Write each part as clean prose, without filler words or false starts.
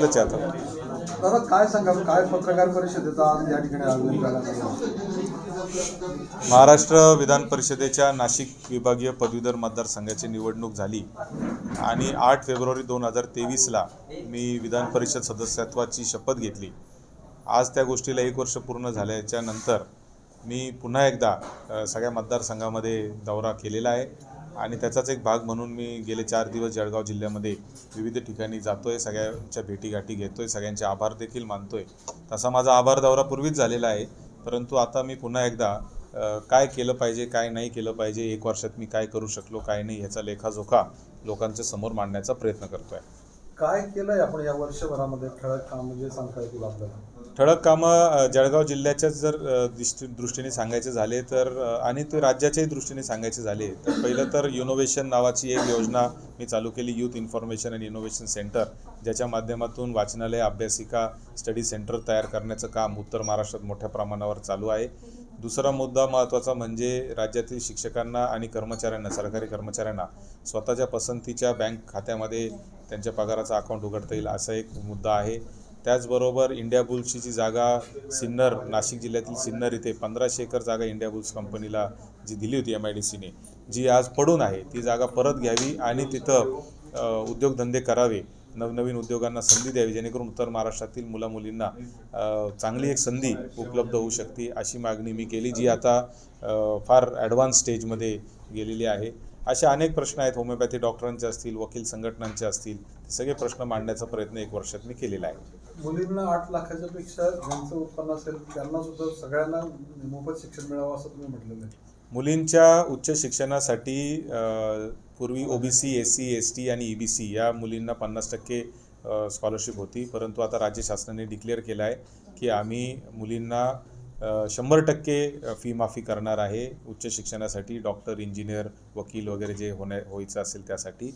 झालेलंच आहे आता. दादा काय सांगाल, काय पत्रकार परिषदेचा आज या ठिकाणी आयोजन करण्यात आलं? महाराष्ट्र विधान परिषदेच्या नाशिक विभागीय पदवीधर मतदारसंघाची निवडणूक झाली आणि 8 फेब्रुवारी 2023ला मी विधान परिषद सदस्यत्वाची शपथ घेतली. आज त्या गोष्टीला 1 वर्ष पूर्ण झाल्याच्या नंतर मी पुन्हा एकदा सगळ्या मतदारसंघामध्ये दौरा केलेला आहे आणि त्याचाच एक भाग म्हणून मी गेले 4 दिवस जळगाव जिल्ह्यामध्ये विविध ठिकाणी जातोय, सगळ्यांच्या भेटीगाठी घेतोय, सगळ्यांचे आभार देखील मानतोय. तसा माझा आभार दौरा पूर्वीच झालेला आहे, परंतु आता मी पुन्हा एकदा काय केलं पाहिजे, काय नाही केलं पाहिजे, 1 वर्षात मी काय करू शकलो, काय नाही याचा लेखाजोखा लोकांच्या समोर मांडण्याचा प्रयत्न करतोय. काय केलंय आपण या वर्षभरामध्ये ठळक काम म्हणजे सांगता येतील आपल्याला? ठळक कामं जळगाव जिल्ह्याच्याच जर दृष्टीने सांगायचे झाले तर आणि ते राज्याच्याही दृष्टीने सांगायचे झाले तर पहिलं तर इनोव्हेशन नावाची एक योजना मी चालू केली, youth information and innovation centre, ज्याच्या माध्यमातून वाचनालय, अभ्यासिका, स्टडी सेंटर तयार करण्याचं काम उत्तर महाराष्ट्रात मोठ्या प्रमाणावर चालू आहे. दुसरा मुद्दा महत्त्वाचा म्हणजे राज्यातील शिक्षकांना आणि कर्मचाऱ्यांना, सरकारी कर्मचाऱ्यांना स्वतःच्या पसंतीच्या बँक खात्यामध्ये त्यांच्या पगाराचा अकाउंट उघडता येईल असा एक मुद्दा आहे. त्याचबरोबर इंडिया बुल्सची जी जागा सिन्नर, नाशिक जिल्ह्यातील सिन्नर इथे 1500 एकर जागा इंडिया बुल्स कंपनीला जी दिली होती MIDCने, जी आज पडून आहे, ती जागा परत घ्यावी आणि तिथं उद्योगधंदे करावे, नवनवीन उद्योगांना संधी द्यावी, जेणेकरून उत्तर महाराष्ट्रातील मुलामुलींना चांगली एक संधी उपलब्ध होऊ शकते अशी मागणी मी केली, जी आता फार ॲडव्हान्स स्टेजमध्ये गेलेली आहे. असे अनेक प्रश्न आहेत, होमिओपॅथी डॉक्टरांचे असतील, वकील संघटनांचे असतील, ते सगळे प्रश्न मांडण्याचा प्रयत्न 1 वर्षात मी केलेला आहे. मुलींना 8 लाखाच्या पेक्षा ज्यांचं उत्पन्न असेल त्यांना सुद्धा सगळ्यांना मोफत शिक्षण मिळावं असं तुम्ही म्हटलेलं आहे. मुलींच्या उच्च शिक्षणासाठी पूर्वी OBC, SC, ST आणि EBC या मुलींना 50% स्कॉलरशिप होती, परंतु आता राज्य शासनाने डिक्लेअर केलं आहे की आम्ही मुलींना 100% फी माफी करणार आहे उच्च शिक्षणासाठी, डॉक्टर, इंजिनियर, वकील वगैरे जे व्हायचं असेल त्यासाठी.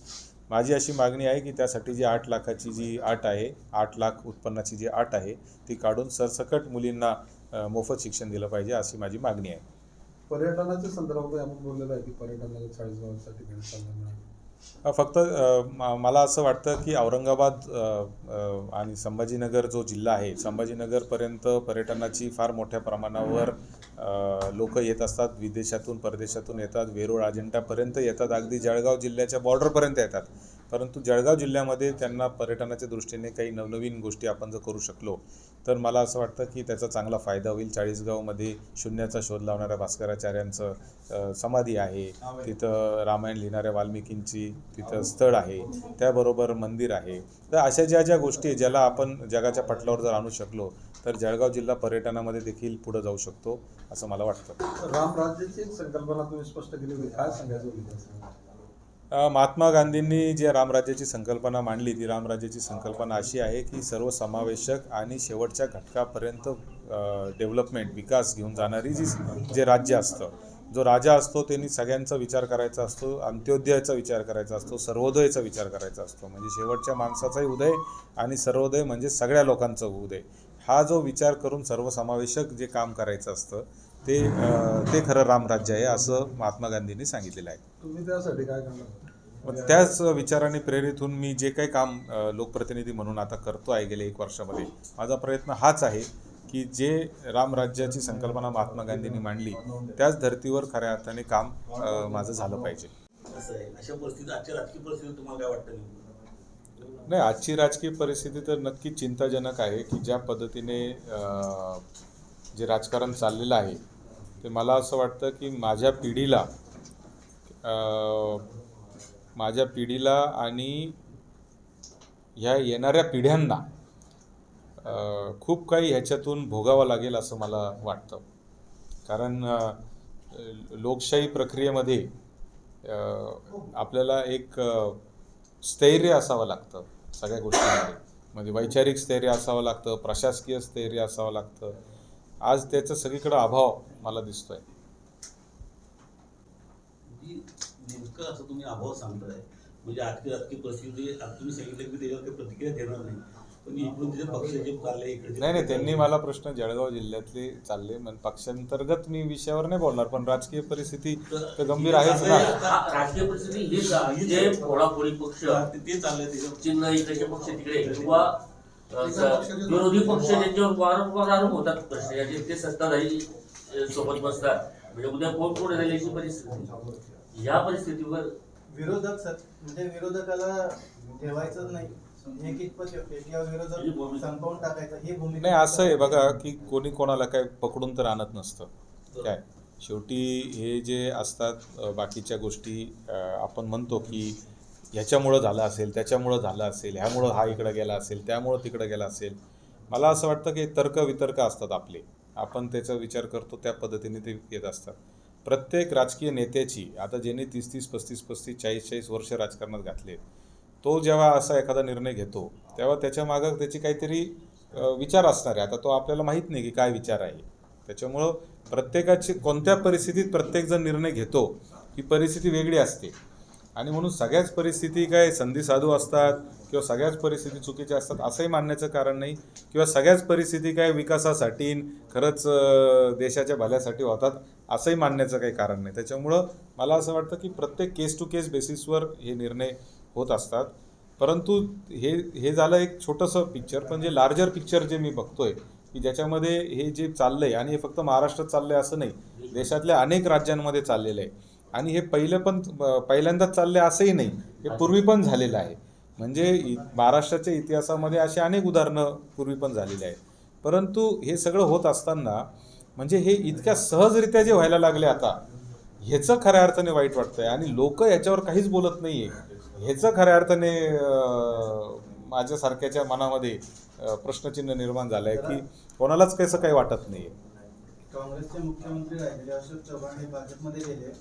माझी अशी मागणी आहे की त्यासाठी जी 8 लाखाची जी अट आहे, 8 लाख उत्पन्नाची जी अट आहे ती काढून सरसकट मुलींना मोफत शिक्षण दिलं पाहिजे अशी माझी मागणी आहे. पर्यटनाच्या संदर्भात आपण बोललेलं आहे की पर्यटनाला 40 गावांसाठी फक्त मला असं वाटतं की औरंगाबाद आणि संभाजीनगर जो जिल्हा आहे, संभाजीनगरपर्यंत पर्यटनाची फार मोठ्या प्रमाणावर लोक येत असतात, विदेशातून परदेशातून येतात, वेरूळ अजिंठापर्यंत येतात, अगदी जळगाव जिल्ह्याच्या बॉर्डरपर्यंत येतात. परंतु जळगाव जिल्ह्यामध्ये त्यांना पर्यटनाच्या दृष्टीने काही नवनवीन गोष्टी आपण जर करू शकलो तर मला असं वाटतं की त्याचा चांगला फायदा होईल. 40गावमध्ये शून्याचा शोध लावणाऱ्या भास्कराचार्यांचं समाधी आहे, तिथं रामायण लिहिणाऱ्या वाल्मिकींची तिथं स्थळ आहे, त्याबरोबर मंदिर आहे. तर अशा ज्या गोष्टी ज्याला आपण जगाच्या पटलावर जर आणू शकलो तर जळगाव जिल्हा पर्यटनामध्ये देखील पुढे जाऊ शकतो असं मला वाटतं. रामराज्याची संकल्पना तुम्ही स्पष्ट केली होती, काय सांगायचं होतं? महात्मा गांधींनी जी रामराज्याची संकल्पना मांडली, ती रामराज्याची संकल्पना अशी आहे की सर्वसमावेशक आणि शेवटच्या घटकापर्यंत डेव्हलपमेंट, विकास घेऊन जाणारी जे राज्य असतं, जो राजा असतो त्यांनी सगळ्यांचा विचार करायचा असतो, अंत्योदयाचा विचार करायचा असतो, सर्वोदयाचा विचार करायचा असतो, म्हणजे शेवटच्या माणसाचाही उदय आणि सर्वोदय म्हणजे सगळ्या लोकांचा उदय. हा जो विचार करून सर्वसमावेशक जे काम करायचं असतं ते खरं रामराज्य आहे असं महात्मा गांधींनी सांगितलेलं आहे. तुम्ही त्यासाठी काय करणार? त्याच विचाराने प्रेरित होऊन मी जे काही काम लोकप्रतिनिधी म्हणून आता करतो आहे गेल्या 1 वर्षामध्ये, माझा प्रयत्न हाच आहे की जे रामराज्याची संकल्पना महात्मा गांधींनी मांडली त्याच धर्तीवर खऱ्या अर्थाने काम माझं झालं पाहिजे. अशा परिस्थितीत आजच्या राजकीय परिस्थितीत तुम्हाला काय वाटतं? नाही, आजची राजकीय परिस्थिती तर नक्कीच चिंताजनक आहे की ज्या पद्धतीने जे राजकारण चाललेलं आहे ते मला असं वाटतं की माझ्या पिढीला आणि ह्या येणाऱ्या पिढ्यांना खूप काही ह्याच्यातून भोगावं लागेल असं मला वाटतं. कारण लोकशाही प्रक्रियेमध्ये आपल्याला एक स्थैर्य असावं लागतं सगळ्या गोष्टींमध्ये, म्हणजे वैचारिक स्थैर्य असावं लागतं, प्रशासकीय स्थैर्य असावं लागतं. आज त्याचा सगळीकडे अभाव मला दिसतोय. नेमकं असं तुम्ही अभाव सांगताय, म्हणजे आजची राजकीय परिस्थिती तुम्ही सांगितलं की त्याच्यावर काही प्रतिक्रिया देणार नाही, पण इकडून तिथे पक्ष जे चालले इकडे नाही, त्यांनी मला प्रश्न जळगाव जिल्ह्यातले चालले, म्हणजे पक्षांतर्गत मी विषयावर नाही बोलणार, पण राजकीय परिस्थिती तर गंभीर आहेच ना. राजकीय परिस्थिती ही जे फोडाफोडी पक्ष ते चाललंय, त्याच्यावर चिन्ह इकडचे पक्ष तिकडे किंवा विरोधी पक्ष त्यांच्यावर वारंवार आरोप होतात भ्रष्टाचाराचे, ते सत्ताधारी सोबत बसतात. म्हणजे उद्या कोण कोण राहील याची परिस्थिती, या परिस्थितीवर विरोधक म्हणजे विरोधकाला ठेवायचं नाही हे कितपत शक्य किंवा विरोधक संपवून टाकायचं ही भूमिका नाही, असं आहे बघा की कोणी कोणाला काय पकडून तर आणत नसतं काय. शेवटी हे जे असतात बाकीच्या गोष्टी आपण म्हणतो की ह्याच्यामुळं झालं असेल, त्याच्यामुळं झालं असेल, ह्यामुळं हा इकडं गेला असेल, त्यामुळं तिकडं गेला असेल. मला असं वाटतं की तर्क वितर्क असतात आपले, आपण त्याचा विचार करतो त्या पद्धतीने ते येत असतात. प्रत्येक राजकीय नेत्याची, आता ज्यांनी 30-30, 35-35, 40-40 वर्ष राजकारणात घातले, तो जेव्हा असा एखादा निर्णय घेतो तेव्हा त्याच्या मागं त्याची काहीतरी विचार असणार आहे. आता तो आपल्याला माहीत नाही की काय विचार आहे. त्याच्यामुळं प्रत्येकाची कोणत्या परिस्थितीत प्रत्येकजण निर्णय घेतो ही परिस्थिती वेगळी असते. आणि म्हणून सगळ्याच परिस्थिती काय संधी साधू असतात किंवा सगळ्याच परिस्थिती चुकीच्या असतात असंही मानण्याचं कारण नाही, किंवा सगळ्याच परिस्थिती काय विकासासाठी खरंच देशाच्या भल्यासाठी होतात असंही मानण्याचं काही कारण नाही. त्याच्यामुळं मला असं वाटतं की प्रत्येक केस टू केस बेसिसवर हे निर्णय होत असतात. परंतु हे झालं एक छोटंसं पिक्चर, पण जे लार्जर पिक्चर जे मी बघतोय की ज्याच्यामध्ये हे जे चाललंय, आणि हे फक्त महाराष्ट्रात चाललंय असं नाही, देशातल्या अनेक राज्यांमध्ये चाललेलं आहे. आणि हे पहिल्यांदाच चाललंय असंही नाही, हे पूर्वी पण झालेलं आहे. म्हणजे महाराष्ट्राच्या इतिहासामध्ये अशी अनेक उदाहरणं पूर्वी पण झालेली आहेत. परंतु हे सगळं होत असताना म्हणजे हे इतक्या सहजरित्या जे व्हायला लागले आता, ह्याचं खऱ्या अर्थाने वाईट वाटतंय. आणि लोक याच्यावर काहीच बोलत नाही आहे, ह्याचं खऱ्या अर्थाने माझ्यासारख्याच्या मनामध्ये प्रश्नचिन्ह निर्माण झालं आहे की कोणालाच कसं काही वाटत नाही आहे. काँग्रेसचे मुख्यमंत्री राहिलेले अशोक चव्हाण हे भाजपमध्ये गेले,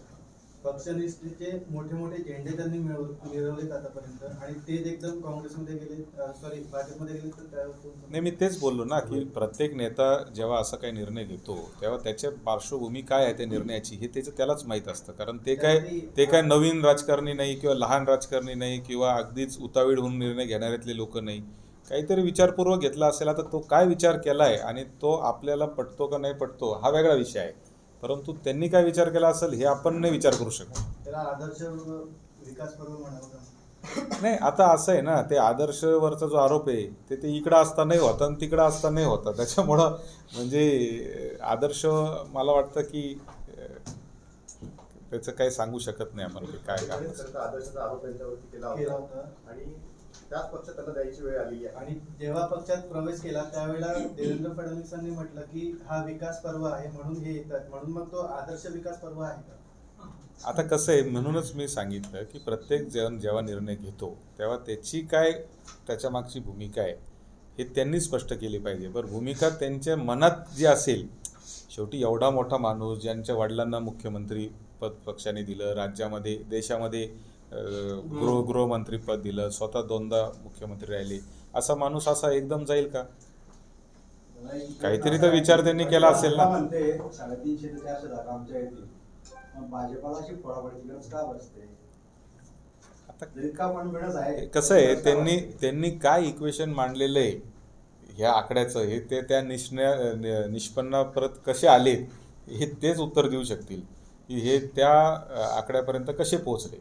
पक्षनिष्ठेचे मोठे मोठे झेंडे त्यांनी मिळवलेत आतापर्यंत, आणि तेच एकदम काँग्रेसमध्ये गेले, भाजपमध्ये गेले. तर त्यावर नाही, मी तेच बोललो ना की प्रत्येक नेता जेव्हा असा काही निर्णय घेतो तेव्हा त्याच्या पार्श्वभूमी काय आहे त्या निर्णयाची हे त्यालाच माहीत असतं. कारण ते काय नवीन राजकारणी नाही किंवा लहान राजकारणी नाही किंवा अगदीच उतावीळ होऊन निर्णय घेणाऱ्यातले लोक नाही. काहीतरी विचारपूर्वक घेतला असेल. आता तो काय विचार केला आहे आणि तो आपल्याला पटतो का नाही पटतो हा वेगळा विषय आहे. परंतु त्यांनी काय विचार केला असेल हे आपण नाही विचार करू शकत. त्याला आदर्श विकास पर्व म्हणावं. नाही, आता असं आहे ना, ते आदर्शवरचा जो आरोप आहे ते इकडं असतानाही होता आणि तिकडं असतानाही होता. त्याच्यामुळं म्हणजे आदर्श मला वाटतं की त्याचं काही सांगू शकत नाही आपण की काय काय. आदर्शाचा आरोप त्यांच्यावरती केला होता आणि त्याच पक्षात त्यांना द्यायची वेळ आलेली आहे. आणि जेव्हा पक्षात प्रवेश केला त्यावेळेला देवेंद्र फडणवीसांनी म्हटलं की हा विकास पर्व आहे म्हणून हे येतात, म्हणून मग तो आदर्श विकास पर्व आहे का? आता कसं आहे, म्हणूनच मी सांगितलं की प्रत्येक जण जेव्हा निर्णय घेतो तेव्हा त्याची काय त्याच्या मागची भूमिका आहे हे त्यांनी स्पष्ट केली पाहिजे. बरं, भूमिका त्यांच्या मनात जी असेल, शेवटी एवढा मोठा माणूस ज्यांच्या वडिलांना मुख्यमंत्री पद पक्षाने दिलं, राज्यामध्ये देशामध्ये गृहमंत्रीपद दिलं, स्वतः 2दा मुख्यमंत्री राहिले, असा माणूस असा एकदम जाईल का? काहीतरी तर विचार त्यांनी केला असेल ना. म्हणते 350 ते 400 जागा आमच्या येतील, मग भाजपाला अशी फोडाफोडीची गरज का बसते? आता इतका कॉन्फिडन्स आहे. कसं आहे, त्यांनी काय इक्वेशन मांडलेलं आहे ह्या आकड्याचं हे ते त्या निष्पन्नापर्यंत कसे आले हे तेच उत्तर देऊ शकतील की हे त्या आकड्यापर्यंत कसे पोहोचले.